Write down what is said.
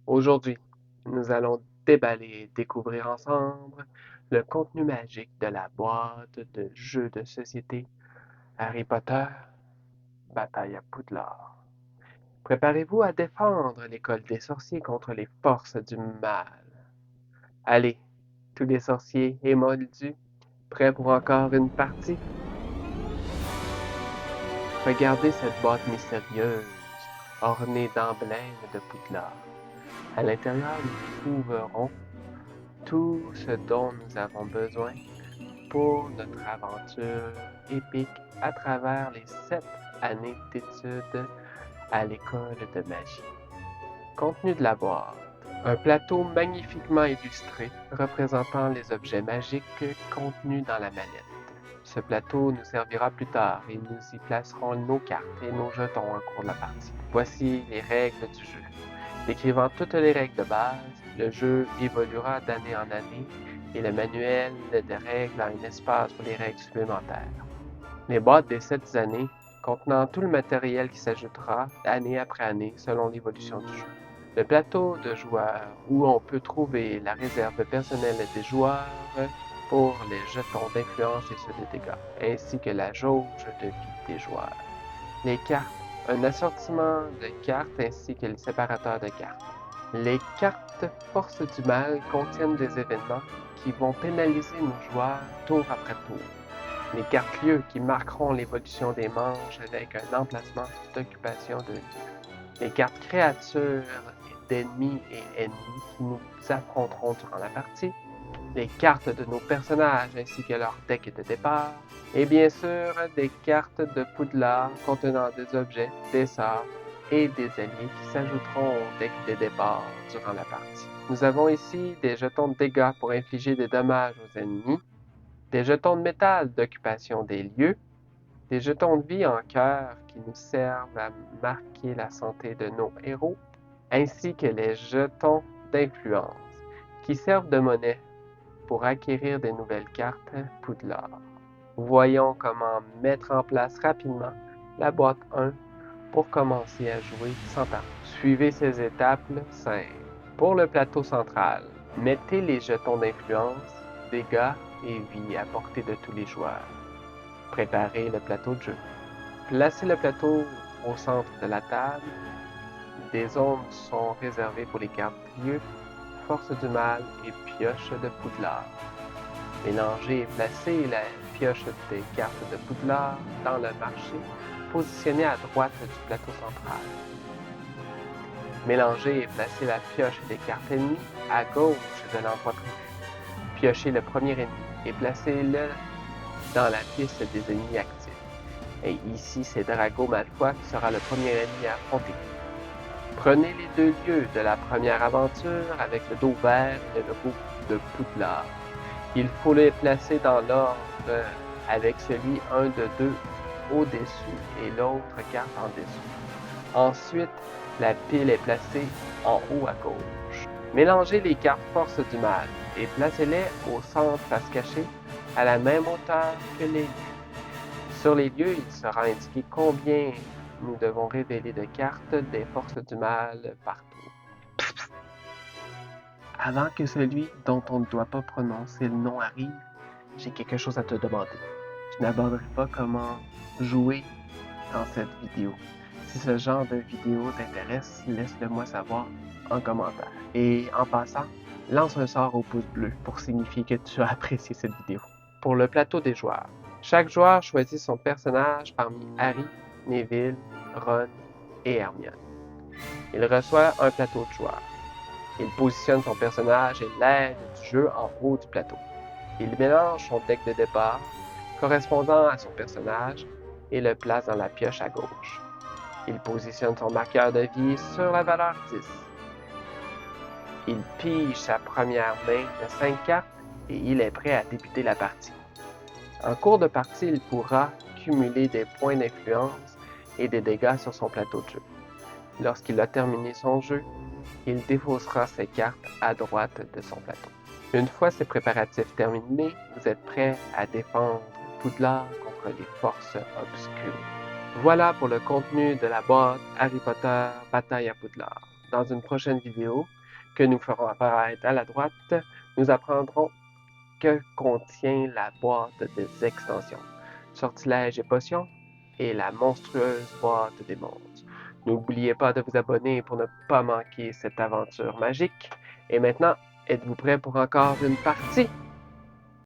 Aujourd'hui, nous allons déballer et découvrir ensemble le contenu magique de la boîte de jeux de société Harry Potter, Bataille à Poudlard. Préparez-vous à défendre l'école des sorciers contre les forces du mal. Allez, tous les sorciers et moldus, prêts pour encore une partie? Regardez cette boîte mystérieuse, ornée d'emblèmes de Poudlard. À l'intérieur, nous trouverons tout ce dont nous avons besoin pour notre aventure épique à travers les 7 années d'études à l'école de magie. Contenu de la boîte. Un plateau magnifiquement illustré représentant les objets magiques contenus dans la mallette. Ce plateau nous servira plus tard et nous y placerons nos cartes et nos jetons au cours de la partie. Voici les règles du jeu. Décrivant toutes les règles de base, le jeu évoluera d'année en année et le manuel de règles a un espace pour les règles supplémentaires. Les boîtes des 7 années contenant tout le matériel qui s'ajoutera année après année selon l'évolution du jeu. Le plateau de joueurs où on peut trouver la réserve personnelle des joueurs pour les jetons d'influence et ceux de dégâts, ainsi que la jauge de vie des joueurs. Les cartes, un assortiment de cartes ainsi que les séparateurs de cartes. Les cartes Force du Mal contiennent des événements qui vont pénaliser nos joueurs tour après tour. Les cartes lieux qui marqueront l'évolution des manches avec un emplacement d'occupation de lieu. Les cartes créatures d'ennemis et ennemis qui nous affronteront durant la partie. Les cartes de nos personnages ainsi que leur deck de départ. Et bien sûr, des cartes de Poudlard contenant des objets, des sorts et des alliés qui s'ajouteront au deck de départ durant la partie. Nous avons ici des jetons de dégâts pour infliger des dommages aux ennemis, des jetons de métal d'occupation des lieux, des jetons de vie en cœur qui nous servent à marquer la santé de nos héros, ainsi que les jetons d'influence qui servent de monnaie pour acquérir des nouvelles cartes Poudlard. Voyons comment mettre en place rapidement la boîte 1 pour commencer à jouer sans tarder. Suivez ces étapes simples. Pour le plateau central, mettez les jetons d'influence, dégâts et vie à portée de tous les joueurs. Préparez le plateau de jeu. Placez le plateau au centre de la table. Des zones sont réservées pour les cartes lieux, Force du Mal et Pioche de Poudlard. Mélangez et placez la pioche des cartes de Poudlard dans le marché positionné à droite du plateau central. Mélangez et placez la pioche des cartes ennemies à gauche de l'endroit prévu. Piochez le premier ennemi et placez-le dans la piste des ennemis actifs. Et ici, c'est Drago Malfoy qui sera le premier ennemi à affronter. Prenez les 2 lieux de la première aventure avec le dos vert et le logo de Poudlard. Il faut les placer dans l'ordre avec celui 1 de 2 au-dessus et l'autre carte en dessous. Ensuite, la pile est placée en haut à gauche. Mélangez les cartes Force du Mal et placez-les au centre face cachée à la même hauteur que les lieux. Sur les lieux, il sera indiqué combien nous devons révéler de cartes des Forces du Mal partout. Avant que celui dont on ne doit pas prononcer le nom arrive, j'ai quelque chose à te demander. Je n'aborderai pas comment jouer dans cette vidéo. Si ce genre de vidéo t'intéresse, laisse-le moi savoir en commentaire. Et en passant, lance un sort au pouce bleu pour signifier que tu as apprécié cette vidéo. Pour le plateau des joueurs, chaque joueur choisit son personnage parmi Harry, Neville, Ron et Hermione. Il reçoit un plateau de joueurs. Il positionne son personnage et l'aide du jeu en haut du plateau. Il mélange son deck de départ, correspondant à son personnage, et le place dans la pioche à gauche. Il positionne son marqueur de vie sur la valeur 10. Il pige sa première main de 5 cartes et il est prêt à débuter la partie. En cours de partie, il pourra cumuler des points d'influence et des dégâts sur son plateau de jeu. Lorsqu'il a terminé son jeu, il défaussera ses cartes à droite de son plateau. Une fois ces préparatifs terminés, vous êtes prêt à défendre Poudlard contre les forces obscures. Voilà pour le contenu de la boîte Harry Potter Bataille à Poudlard. Dans une prochaine vidéo, que nous ferons apparaître à la droite, nous apprendrons que contient la boîte des extensions, sortilèges et potions, et la monstrueuse boîte des monstres. N'oubliez pas de vous abonner pour ne pas manquer cette aventure magique. Et maintenant, êtes-vous prêts pour encore une partie?